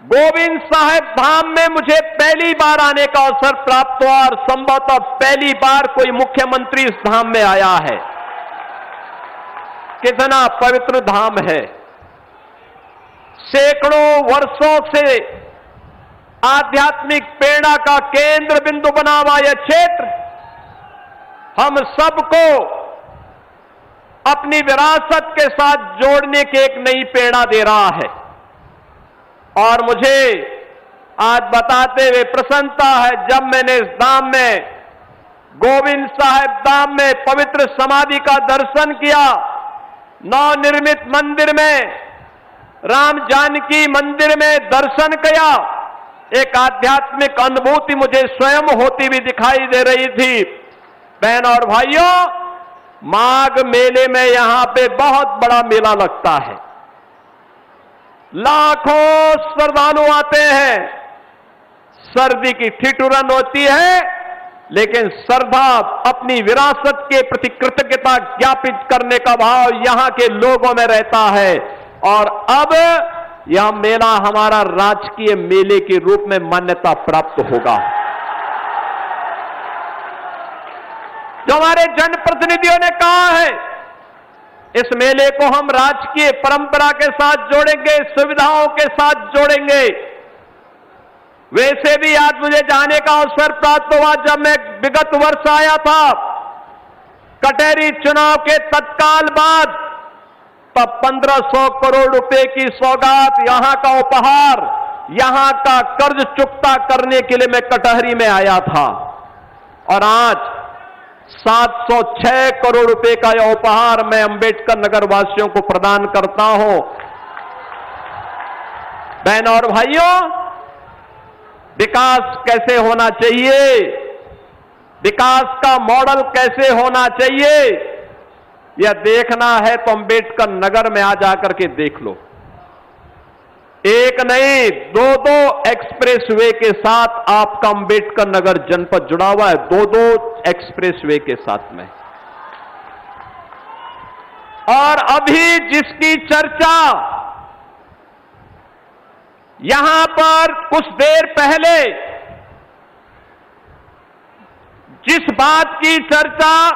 गोविंद साहिब धाम में मुझे पहली बार आने का अवसर प्राप्त हुआ और संभवतः पहली बार कोई मुख्यमंत्री इस धाम में आया है। कितना पवित्र धाम है। सैकड़ों वर्षों से आध्यात्मिक प्रेरणा का केंद्र बिंदु बना हुआ यह क्षेत्र हम सबको अपनी विरासत के साथ जोड़ने की एक नई प्रेरणा दे रहा है। और मुझे आज बताते हुए प्रसन्नता है, जब मैंने इस धाम में गोविंद साहिब धाम में पवित्र समाधि का दर्शन किया, नवनिर्मित मंदिर में, राम जानकी मंदिर में दर्शन किया, एक आध्यात्मिक अनुभूति मुझे स्वयं होती हुई दिखाई दे रही थी। बहनों और भाइयों, माघ मेले में यहां पे बहुत बड़ा मेला लगता है। लाखों श्रद्धालु आते हैं। सर्दी की ठिठुरन होती है, लेकिन श्रद्धा, अपनी विरासत के प्रति कृतज्ञता ज्ञापित करने का भाव यहां के लोगों में रहता है। और अब यह मेला हमारा राजकीय मेले के रूप में मान्यता प्राप्त होगा। जो हमारे जनप्रतिनिधियों ने कहा है, इस मेले को हम राजकीय परंपरा के साथ जोड़ेंगे, सुविधाओं के साथ जोड़ेंगे। वैसे भी आज मुझे जाने का अवसर प्राप्त हुआ, जब मैं विगत वर्ष आया था कटहरी चुनाव के तत्काल बाद, तब 1500 करोड़ रुपए की सौगात, यहां का उपहार, यहां का कर्ज चुकता करने के लिए मैं कटहरी में आया था। और आज 706 करोड़ रुपए का यह उपहार मैं अंबेडकर नगर वासियों को प्रदान करता हूं। बहनों और भाइयों, विकास कैसे होना चाहिए, विकास का मॉडल कैसे होना चाहिए, यह देखना है तो अंबेडकर नगर में आ जाकर के देख लो। एक नहीं, दो एक्सप्रेसवे के साथ आपका अंबेडकर नगर जनपद जुड़ा हुआ है, दो एक्सप्रेसवे के साथ में। और अभी जिसकी चर्चा यहां पर कुछ देर पहले, जिस बात की चर्चा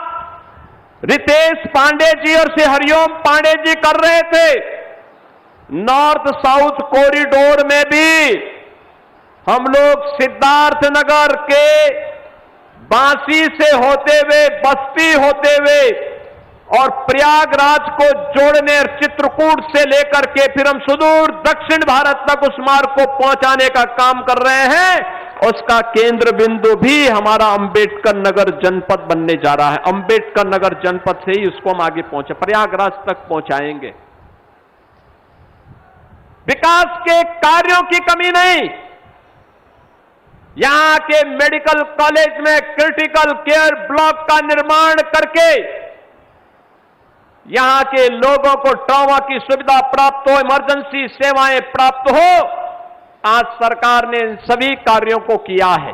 रितेश पांडे जी और श्री हरिओम पांडे जी कर रहे थे, नॉर्थ साउथ कॉरिडोर में भी हम लोग सिद्धार्थनगर के बांसी से होते हुए, बस्ती होते हुए और प्रयागराज को जोड़ने और चित्रकूट से लेकर के फिर हम सुदूर दक्षिण भारत तक उस मार्ग को पहुंचाने का काम कर रहे हैं। उसका केंद्र बिंदु भी हमारा अंबेडकर नगर जनपद बनने जा रहा है। अंबेडकर नगर जनपद से ही उसको हम आगे पहुंचे, प्रयागराज तक पहुंचाएंगे। विकास के कार्यों की कमी नहीं। यहां के मेडिकल कॉलेज में क्रिटिकल केयर ब्लॉक का निर्माण करके यहां के लोगों को ट्रॉमा की सुविधा प्राप्त हो, इमरजेंसी सेवाएं प्राप्त हो, आज सरकार ने इन सभी कार्यों को किया है।